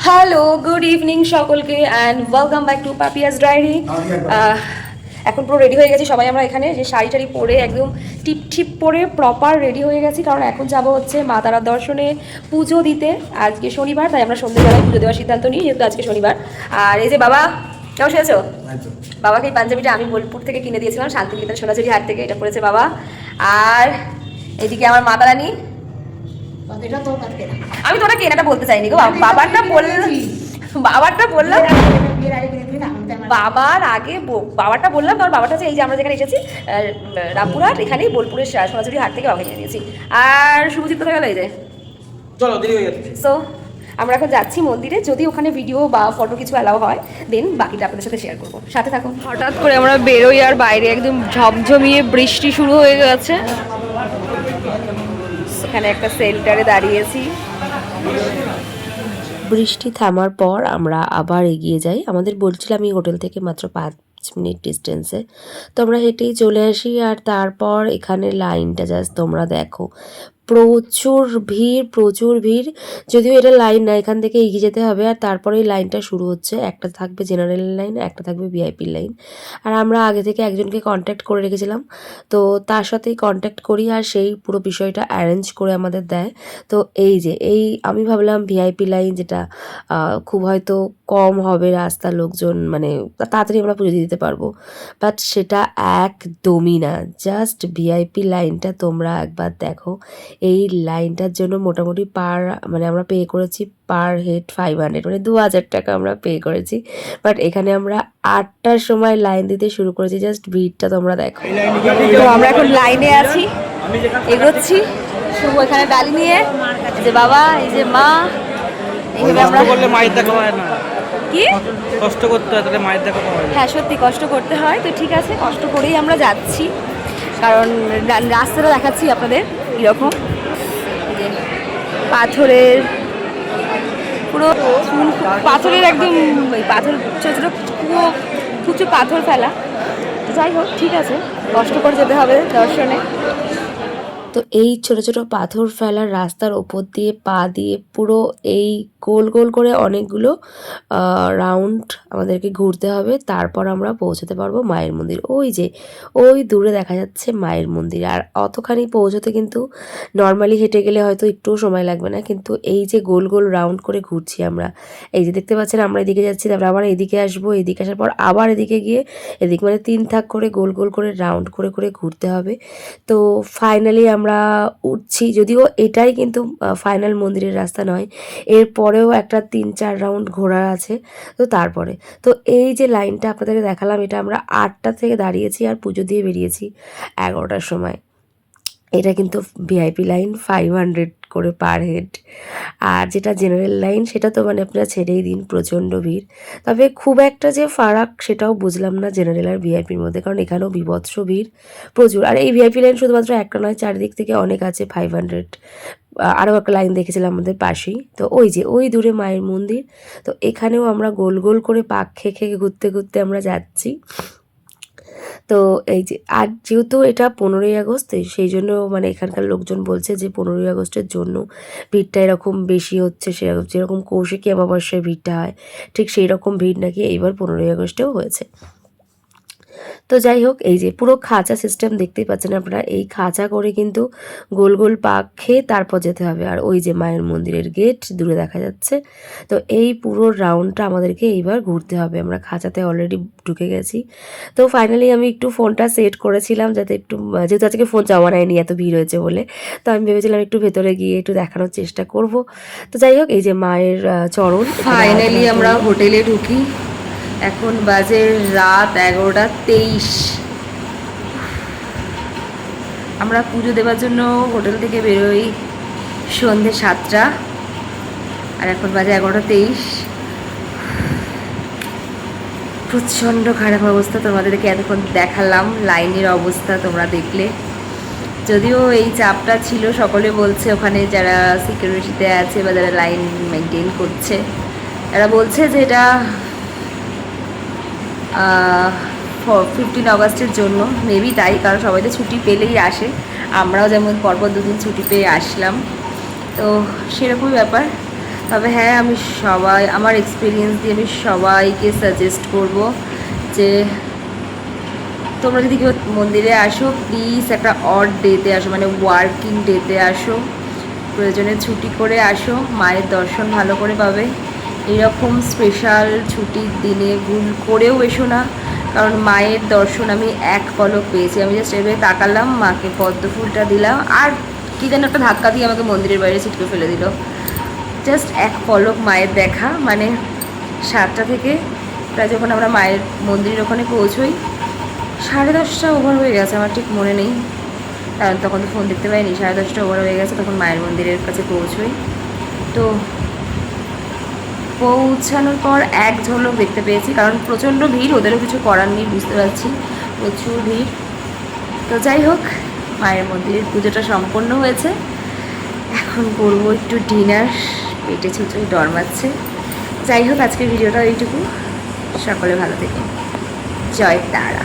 Hello, good evening সকলকে and welcome back to Papia's diary. এখন পুরো রেডি হয়ে গেছি সবাই আমরা এখানে, যে শাড়ি টাড়ি পরে একদম টিপ টিপ পরে প্রপার রেডি হয়ে গেছি, কারণ এখন যাব হচ্ছে মা তারার দর্শনে পুজো দিতে। আজকে শনিবার, তাই আমরা সন্ধ্যেবেলায় পুজো দেওয়ার সিদ্ধান্ত নিই, যেহেতু আজকে শনিবার। আর এই যে বাবা, কেমন শুয়েছো? বাবাকে এই পাঞ্জাবিটা আমি বোলপুর থেকে কিনে দিয়েছিলাম, শান্তিনিকেতন সোনাঝুরি হাট থেকে, এটা পড়েছে বাবা। আর এদিকে আমার মা তারানি। আমি তোরা কেনাটা বলতে চাইনি গো, বাবারটা বললাম, বাবারটা বললাম বাবার আগে, বাবারটা বললাম কারণ বাবারটা হচ্ছে এই যে আমরা যেখানে এসেছি রামপুরহাট, এখানেই বোলপুরের সোনাঝুরি হাট থেকে বাবাকে কিনে দিয়েছি। আর শুভজিৎ কোথায় গেল? এই যে চলো, দেরি হয়ে যাচ্ছে। সো আমরা এখন যাচ্ছি মন্দিরে, যদি ওখানে ভিডিও বা ফটো কিছু অ্যালাউ হয় দেন বাকিটা আপনাদের সাথে শেয়ার করবো, সাথে থাকুন। হঠাৎ করে আমরা বেরোই আর বাইরে একদম ঝমঝমিয়ে বৃষ্টি শুরু হয়ে গেছে। এখানে একটা সেল্টারে দাঁড়িয়েছি। বৃষ্টি থামার পর আমরা আবার এগিয়ে যাই। আমাদের বলছিলাম এই হোটেল থেকে মাত্র 5 মিনিট ডিস্টেন্সে, তো আমরা হেঁটেই চলে আসি। আর তারপর এখানে লাইনটা জাস্ট তোমরা দেখো, প্রচুর ভিড়, প্রচুর ভিড়। যদিও এটা লাইন না, এখান থেকে এগিয়ে যেতে হবে। আর তারপরে এই লাইনটা শুরু হচ্ছে, একটা থাকবে জেনারেল লাইন, একটা থাকবে ভিআইপি লাইন। আর আমরা আগে থেকে একজনকে কন্ট্যাক্ট করে রেখেছিলাম, তো তার সাথেই কন্ট্যাক্ট করি আর সেই পুরো বিষয়টা অ্যারেঞ্জ করে আমাদের দেয়। তো এই যে আমি ভাবলাম ভিআইপি লাইন, যেটা খুব হয়তো কম হবে রাস্তা, লোকজন মানে তাড়াতাড়ি আমরা পুজো দিতে পারবো, বাট সেটা একদমই না। জাস্ট ভিআইপি লাইনটা তোমরা একবার দেখো। এই লাইনটার জন্য মোটামুটি মানে আমরা পে করেছি পার হেড 500, মানে 2000 টাকা আমরা পে করেছি। বাট এখানে আমরা 8টার সময় লাইন দিতে শুরু করেছি, জাস্ট ভিড়টা তোমরা দেখো। তো আমরা এখন লাইনে আছি, এগোচ্ছি। শুভ এখানে ডালি নিয়ে, এই যে বাবা, এই যে মা। এইভাবে আমরা করলে মায়ের দেখা হয় না, কি কষ্ট করতে হয়, তাহলে মায়ের দেখা হয় না। হ্যাঁ, সত্যি কষ্ট করতে হয়। তো ঠিক আছে, কষ্ট করেই আমরা যাচ্ছি, কারণ রাস্তাটা দেখাচ্ছি আপনাদের কীরকম। পাথরের পুরো পাথরের একদম পাথর, ছোটো ছোটো কুচো পাথর ফেলা। যাই হোক, ঠিক আছে, কষ্ট করে যেতে হবে দর্শনে। তো এই ছোট ছোট পাথর ফেলার রাস্তার ওপর দিয়ে পা দিয়ে পুরো এই গোল গোল করে অনেকগুলো রাউন্ড আমাদেরকে ঘুরতে হবে, তারপর আমরা পৌঁছাতে পারবো মায়ের মন্দির। ওই দূরে দেখা যাচ্ছে মায়ের মন্দির। আর অতখানি পৌঁছতে কিন্তু নর্মালি হেঁটে গেলে হয়তো একটুও সময় লাগবে না, কিন্তু এই যে গোল গোল রাউন্ড করে ঘুরছি আমরা, এই যে দেখতে পাচ্ছেন, আমরা এদিকে যাচ্ছি, তারপর আবার এদিকে আসবো, এদিকে আসার পর আবার এদিকে গিয়ে এদিকে, মানে 3 থাক করে গোল গোল করে রাউন্ড করে করে ঘুরতে হবে। তো ফাইনালি আমরা উঠছি, যদিও এটাই কিন্তু ফাইনাল মন্দিরের রাস্তা নয়, এরপরেও একটা 3-4 রাউন্ড ঘোরার আছে। তো তারপরে তো এই যে লাইনটা আপনাদেরকে দেখালাম, এটা আমরা 8টা থেকে দাঁড়িয়েছি আর পুজো দিয়ে বেরিয়েছি 11টার সময়। এটা কিন্তু ভিআইপি লাইন, 500 করে পার হেড। আর যেটা জেনারেল লাইন, সেটা তো মানে আপনারা ছেড়েই দিন, প্রচণ্ড ভিড়। তবে খুব একটা যে ফারাক সেটাও বুঝলাম না জেনারেল আর ভিআইপির মধ্যে, কারণ এখানেও বিভৎস ভিড় প্রচুর। আর এই ভিআইপি লাইন শুধুমাত্র একটা নয়, চারিদিক থেকে অনেক আছে 500। আরও একটা লাইন দেখেছিলাম আমাদের পাশেই। তো ওই দূরে মায়ের মন্দির। তো এখানেও আমরা গোল গোল করে পাক খেয়ে খেয়ে ঘুরতে ঘুরতে আমরা যাচ্ছি। তো এই যে আর যেহেতু এটা 15ই আগস্ট, সেই জন্য মানে এখানকার লোকজন বলছে যে 15ই আগস্টের জন্য ভিড়টা এরকম বেশি হচ্ছে, সেরকম যেরকম কৌশিকী অমাবস্যায় ভিড়টা হয়, ঠিক সেই রকম ভিড় নাকি এইবার 15ই আগস্টেও হয়েছে। তো যাই হোক, এই যে পুরো খাঁচা সিস্টেম দেখতেই পাচ্ছেন আপনারা, এই খাঁচা করে কিন্তু গোল গোল পাক খেয়ে তারপর যেতে হবে। আর ওই যে মায়ের মন্দিরের গেট দূরে দেখা যাচ্ছে। তো এই পুরো রাউন্ডটা আমাদেরকে এইবার ঘুরতে হবে। আমরা খাঁচাতে অলরেডি ঢুকে গেছি। তো ফাইনালি আমি একটু ফোনটা সেট করেছিলাম, যাতে একটু, যেহেতু আজকে ফোন জমা নেয়নি এত ভিড় হয়েছে বলে, তো আমি ভেবেছিলাম একটু ভেতরে গিয়ে একটু দেখানোর চেষ্টা করব। তো যাই হোক, এই যে মায়ের চরণ। ফাইনালি আমরা হোটেলে ঢুকি, এখন বাজে রাত 11:23। আমরা পুজো দেওয়ার জন্য হোটেল থেকে বেরোই সন্ধ্যে 7টা, আর এখন বাজে 11:23। প্রচণ্ড খারাপ অবস্থা, তোমাদেরকে এতক্ষণ দেখালাম লাইনের অবস্থা, তোমরা দেখলে। যদিও এই চাপটা ছিল, সকলে বলছে ওখানে যারা সিকিউরিটিতে আছে বা যারা লাইন মেনটেন করছে, তারা বলছে যে এটা 15 আগস্টের জন্য। মেবি তাই, কারণ সবাই তো ছুটি পেলেই আসে, আমরাও যেমন পরপর 2 দিন ছুটি পেয়ে আসলাম, তো সেরকমই ব্যাপার। তবে হ্যাঁ, আমি আমার এক্সপিরিয়েন্স দিয়ে আমি সবাইকে সাজেস্ট করব যে তোমরা যদি কেউ মন্দিরে আসো প্লিজ একটা অড ডেতে আসো, মানে ওয়ার্কিং ডেতে আসো, প্রয়োজনে ছুটি করে আসো, মায়ের দর্শন ভালো করে পাবে। এরকম স্পেশাল ছুটির দিনে ভুল করেও এসো না, কারণ মায়ের দর্শন আমি এক পলক পেয়েছি। আমি জাস্ট এভাবে তাকালাম, মাকে পদ্ম ফুলটা দিলাম, আর কী যেন একটা ধাক্কা দিয়ে আমাকে মন্দিরের বাইরে ছিটকে ফেলে দিল। জাস্ট এক পলক মায়ের দেখা, মানে 7টা থেকে প্রায় যখন আমরা মায়ের মন্দিরের ওখানে পৌঁছোই 10:30 ওভার হয়ে গেছে, আমার ঠিক মনে নেই, কারণ তখন তো ফোন দেখতে পাইনি। 10:30 ওভার হয়ে গেছে তখন মায়ের মন্দিরের কাছে পৌঁছোই। তো পৌঁছানোর পর এক ঝলক দেখতে পেয়েছি, কারণ প্রচণ্ড ভিড়, ওদেরও কিছু করার নেই, বুঝতে পারছি প্রচুর ভিড়। তো যাই হোক, মায়ের মন্দিরের পুজোটা সম্পন্ন হয়েছে। এখন করবো একটু ডিনার, পেটে ছুঁচোই ডরমাচ্ছে। যাই হোক, আজকের ভিডিওটা এইটুকু। সকলে ভালো থেকো। জয় তারা।